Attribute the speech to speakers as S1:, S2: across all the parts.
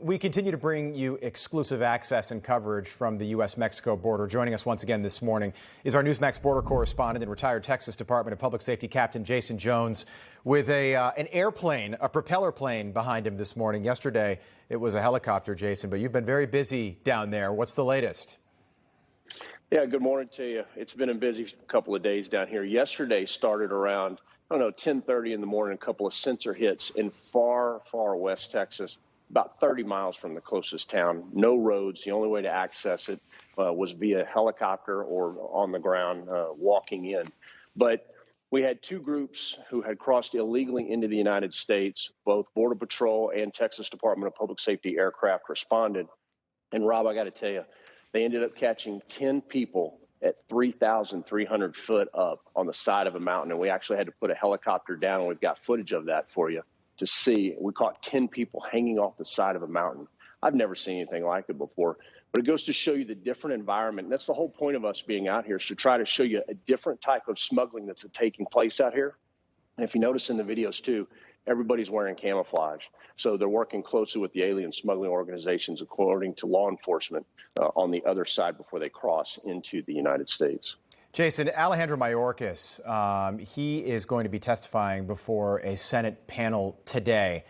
S1: We continue to bring you exclusive access and coverage from the U.S.-Mexico border. Joining us once again this morning is our Newsmax border correspondent and retired Texas Department of Public Safety Captain Jason Jones with an airplane, a propeller plane behind him this morning. Yesterday, it was a helicopter, Jason, but you've been very busy down there. What's the latest?
S2: Yeah, good morning to you. It's been a busy couple of days down here. Yesterday started around, 10:30 in the morning, a couple of sensor hits in far, far west Texas, about 30 miles from the closest town. No roads. The only way to access it was via helicopter or on the ground walking in. But we had two groups who had crossed illegally into the United States. Both Border Patrol and Texas Department of Public Safety aircraft responded. And Rob, I got to tell you, they ended up catching 10 people at 3,300 foot up on the side of a mountain. And we actually had to put a helicopter down, and we've got footage of that for you to see. We caught 10 people hanging off the side of a mountain. I've never seen anything like it before, but it goes to show you the different environment. And that's the whole point of us being out here, is to try to show you a different type of smuggling that's taking place out here. And if you notice in the videos too, everybody's wearing camouflage. So they're working closely with the alien smuggling organizations, according to law enforcement, on the other side before they cross into the United States.
S1: Jason, Alejandro Mayorkas, he is going to be testifying before a Senate panel today.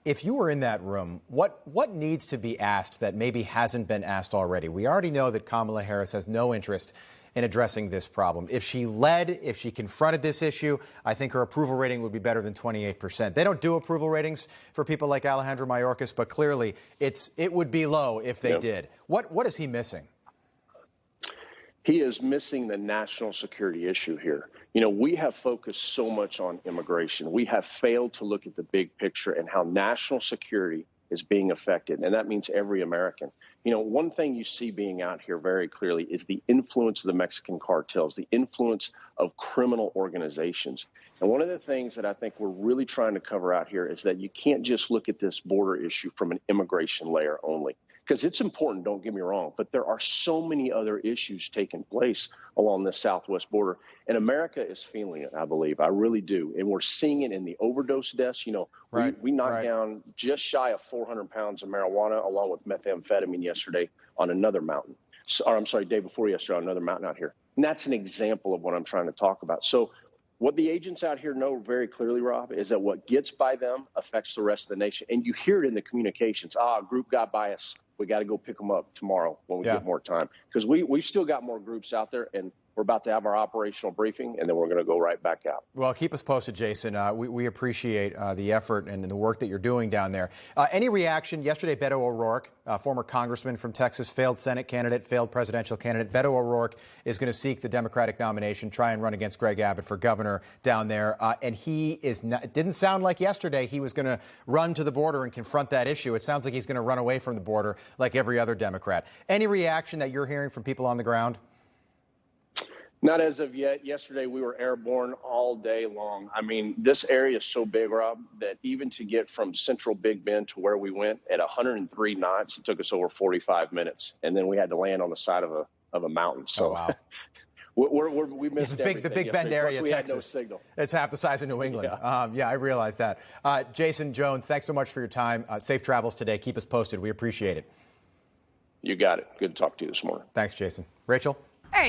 S1: If you were in that room, what needs to be asked that maybe hasn't been asked already? We already know that Kamala Harris has no interest in addressing this problem. If she led, if she confronted this issue, I think her approval rating would be better than 28%. They don't do approval ratings for people like Alejandro Mayorkas, but clearly it would be low if they did. What is he missing?
S2: He is missing the national security issue here. We have focused so much on immigration. We have failed to look at the big picture and how national security is being affected, and that means every American. One thing you see being out here very clearly is the influence of the Mexican cartels, the influence of criminal organizations. And one of the things that I think we're really trying to cover out here is that you can't just look at this border issue from an immigration layer only. Because it's important, don't get me wrong, but there are so many other issues taking place along the southwest border. And America is feeling it, I believe. I really do. And we're seeing it in the overdose deaths. We knocked down just shy of 400 pounds of marijuana along with methamphetamine yesterday on another mountain. Day before yesterday on another mountain out here. And that's an example of what I'm trying to talk about. So what the agents out here know very clearly, Rob, is that what gets by them affects the rest of the nation. And you hear it in the communications. A group got by us. We got to go pick them up tomorrow when we get more time. Because we've still got more groups out there, and we're about to have our operational briefing, and then we're going to go right back out.
S1: Well, keep us posted, Jason. We appreciate the effort and the work that you're doing down there. Any reaction? Yesterday, Beto O'Rourke, former congressman from Texas, failed Senate candidate, failed presidential candidate. Beto O'Rourke is going to seek the Democratic nomination, try and run against Greg Abbott for governor down there. And he is not, it didn't sound like yesterday he was going to run to the border and confront that issue. It sounds like he's going to run away from the border like every other Democrat. Any reaction that you're hearing from people on the ground?
S2: Not as of yet. Yesterday, we were airborne all day long. I mean, this area is so big, Rob, that even to get from central Big Bend to where we went at 103 knots, it took us over 45 minutes. And then we had to land on the side of a mountain. So
S1: wow.
S2: we missed
S1: the Big Bend area,
S2: we
S1: Texas.
S2: had no signal.
S1: It's half the size of New England. I realize that. Jason Jones, thanks so much for your time. Safe travels today. Keep us posted. We appreciate it.
S2: You got it. Good to talk to you this morning.
S1: Thanks, Jason. Rachel?